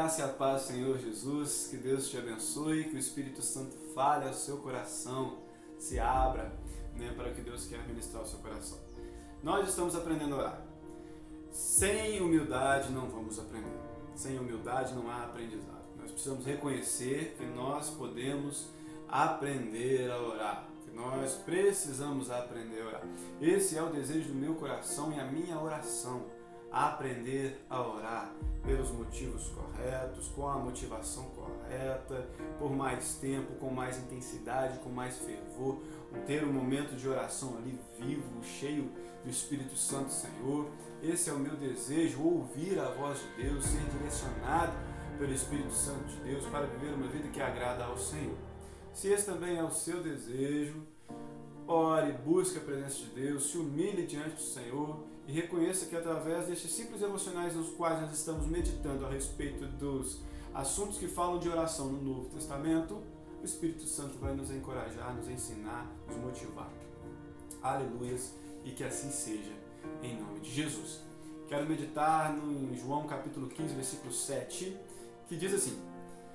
graça e a paz, Senhor Jesus, que Deus te abençoe, que o Espírito Santo fale ao seu coração, se abra, para o que Deus quer ministrar ao seu coração. Nós estamos aprendendo a orar. Sem humildade não vamos aprender. Sem humildade não há aprendizado. Nós precisamos reconhecer que nós podemos aprender a orar, que nós precisamos aprender a orar. Esse é o desejo do meu coração e a minha oração. Aprender a orar pelos motivos corretos, com a motivação correta, por mais tempo, com mais intensidade, com mais fervor, ter um momento de oração ali vivo, cheio do Espírito Santo, Senhor. Esse é o meu desejo, ouvir a voz de Deus, ser direcionado pelo Espírito Santo de Deus para viver uma vida que agrada ao Senhor. Se esse também é o seu desejo, ore, busque a presença de Deus, se humilhe diante do Senhor e reconheça que através destes simples devocionais nos quais nós estamos meditando a respeito dos assuntos que falam de oração no Novo Testamento, o Espírito Santo vai nos encorajar, nos ensinar, nos motivar. Aleluias, e que assim seja, em nome de Jesus. Quero meditar no João capítulo 15, versículo 7, que diz assim: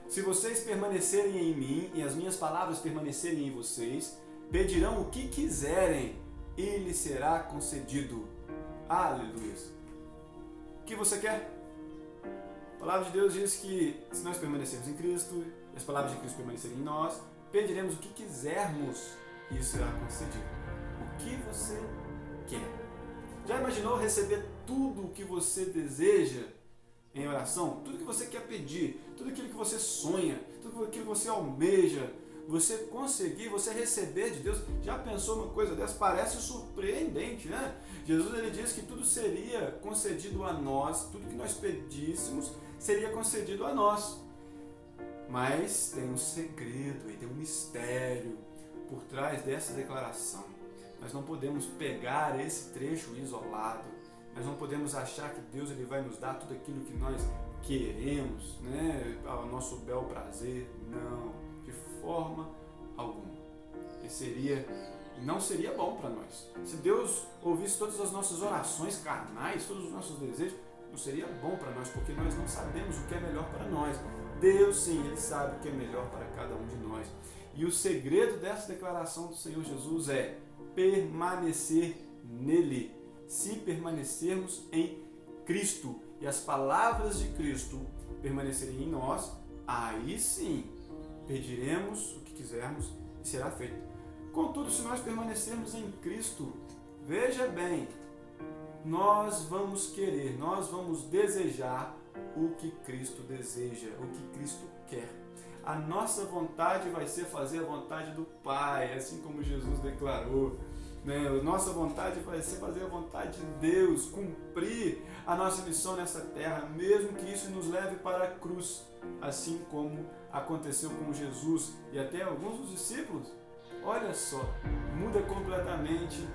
se vocês permanecerem em mim e as minhas palavras permanecerem em vocês, pedirão o que quiserem e lhes será concedido. Aleluia! O que você quer? A palavra de Deus diz que se nós permanecermos em Cristo, e as palavras de Cristo permanecerem em nós, pediremos o que quisermos e isso será concedido. O que você quer? Já imaginou receber tudo o que você deseja em oração? Tudo que você quer pedir, tudo aquilo que você sonha, tudo aquilo que você almeja, você conseguir, você receber de Deus. Já pensou uma coisa dessa? Parece surpreendente, né? Jesus ele diz que tudo seria concedido a nós, tudo que nós pedíssemos seria concedido a nós. Mas tem um segredo e tem um mistério por trás dessa declaração. Nós não podemos pegar esse trecho isolado, nós não podemos achar que Deus ele vai nos dar tudo aquilo que nós queremos, né? Ao nosso bel prazer. Não, de forma alguma. Não seria bom para nós. Se Deus ouvisse todas as nossas orações carnais, todos os nossos desejos, não seria bom para nós, porque nós não sabemos o que é melhor para nós. Deus sim, Ele sabe o que é melhor para cada um de nós. E o segredo dessa declaração do Senhor Jesus é permanecer nele. Se permanecermos em Cristo e as palavras de Cristo permanecerem em nós, aí sim pediremos o que quisermos e será feito. Contudo, se nós permanecermos em Cristo, veja bem, nós vamos querer, nós vamos desejar o que Cristo deseja, o que Cristo quer. A nossa vontade vai ser fazer a vontade do Pai, assim como Jesus declarou. A nossa vontade vai ser fazer a vontade de Deus, cumprir a nossa missão nessa terra, mesmo que isso nos leve para a cruz, assim como aconteceu com Jesus e até alguns dos discípulos. Olha só, muda completamente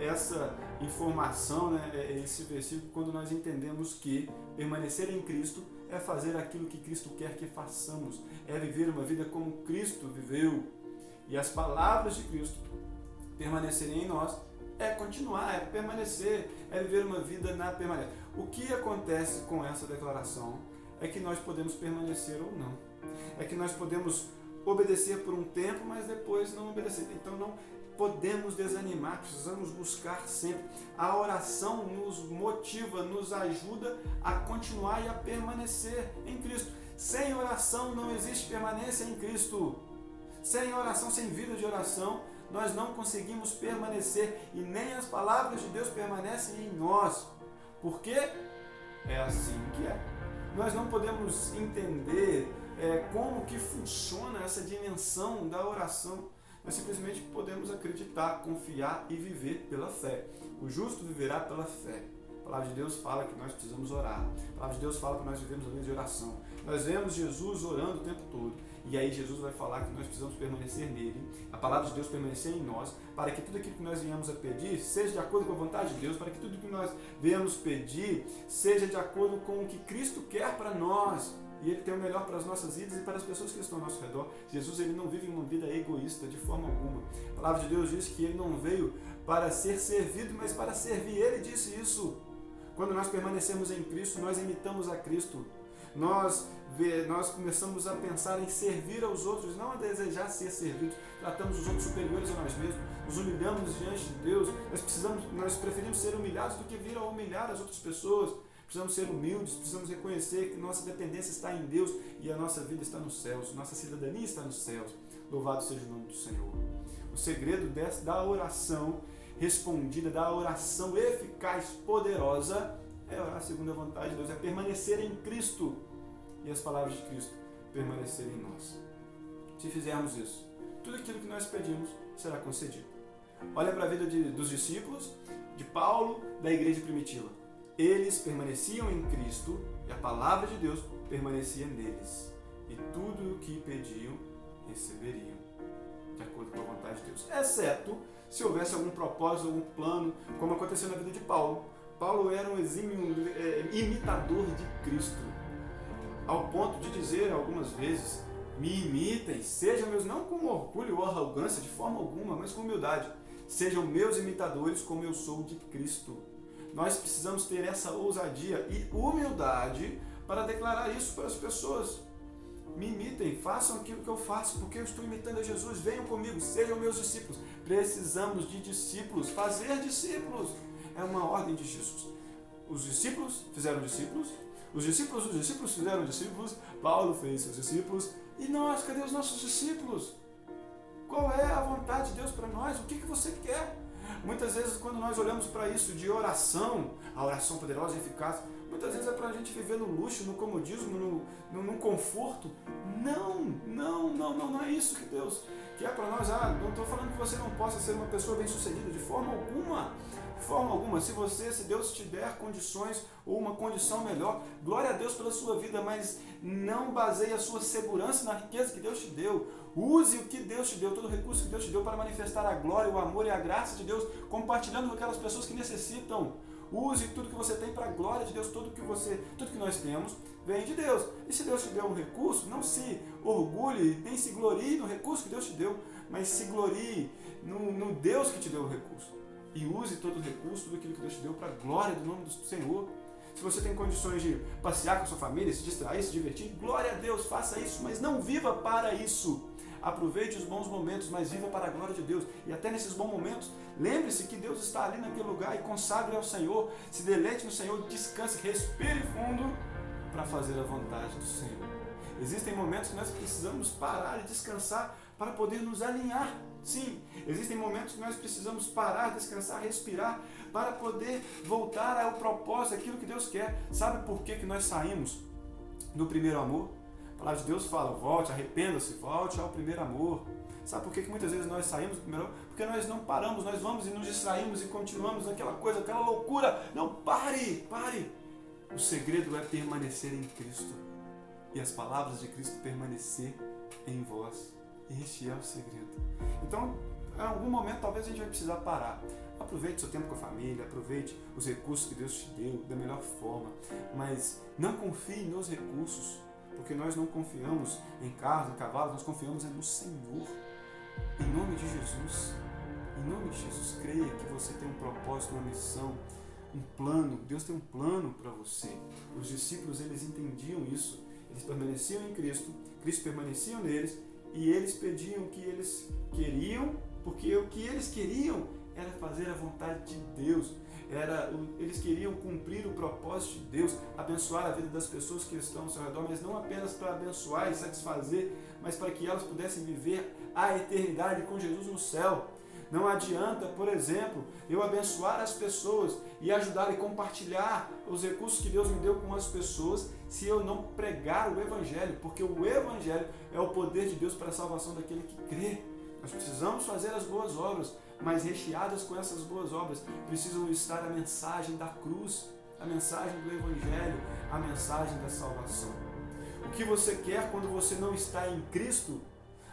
essa informação, esse versículo, quando nós entendemos que permanecer em Cristo é fazer aquilo que Cristo quer que façamos, é viver uma vida como Cristo viveu. E as palavras de Cristo permanecerem em nós é continuar, é permanecer, é viver uma vida na permanência. O que acontece com essa declaração é que nós podemos permanecer ou não. É que nós podemos obedecer por um tempo, mas depois não obedecer. Então não podemos desanimar, precisamos buscar sempre. A oração nos motiva, nos ajuda a continuar e a permanecer em Cristo. Sem oração não existe permanência em Cristo. Sem oração, sem vida de oração, nós não conseguimos permanecer e nem as palavras de Deus permanecem em nós. Porque é assim que é. Nós não podemos entender como que funciona essa dimensão da oração. Nós simplesmente podemos acreditar, confiar e viver pela fé. O justo viverá pela fé. A palavra de Deus fala que nós precisamos orar. A palavra de Deus fala que nós vivemos a vida de oração. Nós vemos Jesus orando o tempo todo. E aí Jesus vai falar que nós precisamos permanecer nele. A palavra de Deus permanecer em nós, para que tudo aquilo que nós venhamos a pedir seja de acordo com a vontade de Deus, para que tudo que nós venhamos pedir seja de acordo com o que Cristo quer para nós. E Ele tem o melhor para as nossas vidas e para as pessoas que estão ao nosso redor. Jesus ele não vive uma vida egoísta de forma alguma. A palavra de Deus diz que Ele não veio para ser servido, mas para servir. Ele disse isso. Quando nós permanecemos em Cristo, nós imitamos a Cristo. nós começamos a pensar em servir aos outros, não a desejar ser servidos. Tratamos os outros superiores a nós mesmos, nos humilhamos diante de Deus. Nós preferimos ser humilhados do que vir a humilhar as outras pessoas. Precisamos ser humildes, precisamos reconhecer que nossa dependência está em Deus e a nossa vida está nos céus, nossa cidadania está nos céus. Louvado seja o nome do Senhor. O segredo da oração respondida, da oração eficaz, poderosa, é orar segundo a vontade de Deus, é permanecer em Cristo e as palavras de Cristo permanecerem em nós. Se fizermos isso, tudo aquilo que nós pedimos será concedido. Olha para a vida dos discípulos, de Paulo, da igreja primitiva. Eles permaneciam em Cristo e a palavra de Deus permanecia neles. E tudo o que pediam, receberiam, de acordo com a vontade de Deus. Exceto se houvesse algum propósito, algum plano, como aconteceu na vida de Paulo. Paulo era um exímio imitador de Cristo, ao ponto de dizer algumas vezes: me imitem, sejam meus, não com orgulho ou arrogância, de forma alguma, mas com humildade. Sejam meus imitadores como eu sou de Cristo. Nós precisamos ter essa ousadia e humildade para declarar isso para as pessoas. Me imitem, façam aquilo que eu faço, porque eu estou imitando a Jesus. Venham comigo, sejam meus discípulos. Precisamos de discípulos, fazer discípulos. É uma ordem de Jesus. Os discípulos fizeram discípulos, os discípulos fizeram discípulos, Paulo fez seus discípulos. E nós, cadê os nossos discípulos? Qual é a vontade de Deus para nós? O que você quer? Muitas vezes, quando nós olhamos para isso de oração, a oração poderosa e eficaz, muitas vezes é para a gente viver no luxo, no comodismo, no conforto. Não é isso que Deus quer para nós. Não estou falando que você não possa ser uma pessoa bem-sucedida, de forma alguma. De forma alguma. Se Deus te der condições ou uma condição melhor, glória a Deus pela sua vida, mas não baseie a sua segurança na riqueza que Deus te deu. Use o que Deus te deu, todo o recurso que Deus te deu para manifestar a glória, o amor e a graça de Deus, compartilhando com aquelas pessoas que necessitam. Use tudo que você tem para a glória de Deus. Tudo que nós temos vem de Deus. E se Deus te deu um recurso, não se orgulhe, nem se glorie no recurso que Deus te deu, mas se glorie no Deus que te deu o recurso. E use todo o recurso, tudo aquilo que Deus te deu para a glória do nome do Senhor. Se você tem condições de passear com a sua família, se distrair, se divertir, glória a Deus, faça isso, mas não viva para isso. Aproveite os bons momentos, mas viva para a glória de Deus. E até nesses bons momentos, lembre-se que Deus está ali naquele lugar e consagre ao Senhor. Se deleite no Senhor, descanse, respire fundo para fazer a vontade do Senhor. Existem momentos que nós precisamos parar e descansar para poder nos alinhar. Sim, existem momentos que nós precisamos parar, descansar, respirar para poder voltar ao propósito, aquilo que Deus quer. Sabe por que nós saímos do primeiro amor? A palavra de Deus fala: volte, arrependa-se, volte ao primeiro amor. Sabe por que muitas vezes nós saímos do primeiro amor? Porque nós não paramos, nós vamos e nos distraímos e continuamos naquela coisa, aquela loucura. Não, pare! O segredo é permanecer em Cristo e as palavras de Cristo permanecer em vós. Este é o segredo. Então, em algum momento, talvez a gente vai precisar parar. Aproveite seu tempo com a família, aproveite os recursos que Deus te deu da melhor forma, mas não confie nos recursos, porque nós não confiamos em carros, em cavalos, nós confiamos no Senhor. Em nome de Jesus, creia que você tem um propósito, uma missão, um plano. Deus tem um plano para você. Os discípulos, eles entendiam isso. Eles permaneciam em Cristo, Cristo permanecia neles, e eles pediam o que eles queriam, porque o que eles queriam era fazer a vontade de Deus. Eles queriam cumprir o propósito de Deus, abençoar a vida das pessoas que estão ao seu redor, mas não apenas para abençoar e satisfazer, mas para que elas pudessem viver a eternidade com Jesus no céu. Não adianta, por exemplo, eu abençoar as pessoas e ajudar e compartilhar os recursos que Deus me deu com as pessoas se eu não pregar o Evangelho, porque o Evangelho é o poder de Deus para a salvação daquele que crê. Nós precisamos fazer as boas obras, mas recheadas com essas boas obras precisam estar a mensagem da cruz, a mensagem do Evangelho, a mensagem da salvação. O que você quer quando você não está em Cristo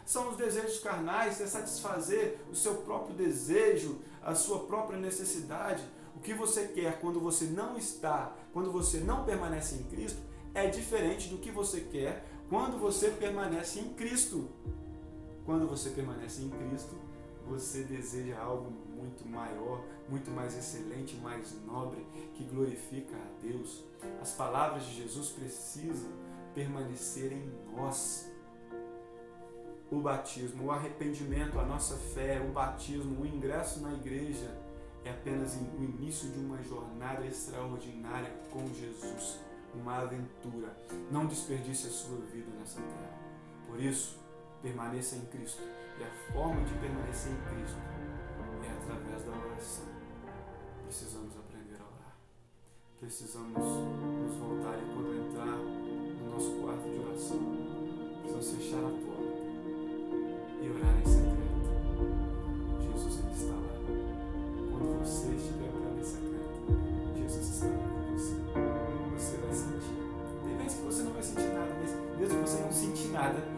são os desejos carnais, é satisfazer o seu próprio desejo, a sua própria necessidade. O que você quer quando você não está, quando você não permanece em Cristo, é diferente do que você quer quando você permanece em Cristo. Quando você permanece em Cristo, você deseja algo muito maior, muito mais excelente, mais nobre, que glorifica a Deus. As palavras de Jesus precisam permanecer em nós. O batismo, o arrependimento, a nossa fé, o batismo, o ingresso na igreja é apenas o início de uma jornada extraordinária com Jesus, uma aventura. Não desperdice a sua vida nessa terra. Por isso, permaneça em Cristo. E a forma de permanecer em Cristo é através da oração. Precisamos aprender a orar. Precisamos nos voltar e quando entrar no nosso quarto de oração, precisamos fechar a porta e orar em secreto. Jesus, Ele está lá. Quando você estiver orando em secreto, Jesus está lá com você. Você vai sentir. Tem vezes que você não vai sentir nada, mas mesmo que você não sentir nada,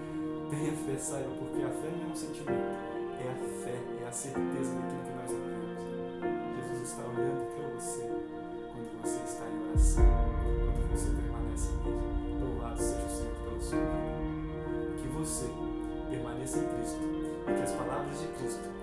tenha fé, saiba, porque a fé não é um sentimento, é a fé, é a certeza daquilo que nós vivemos. Jesus está olhando para você quando você está em oração, quando você permanece nele. Louvado seja o Senhor pela sua vida. Que você permaneça em Cristo e que as palavras de Cristo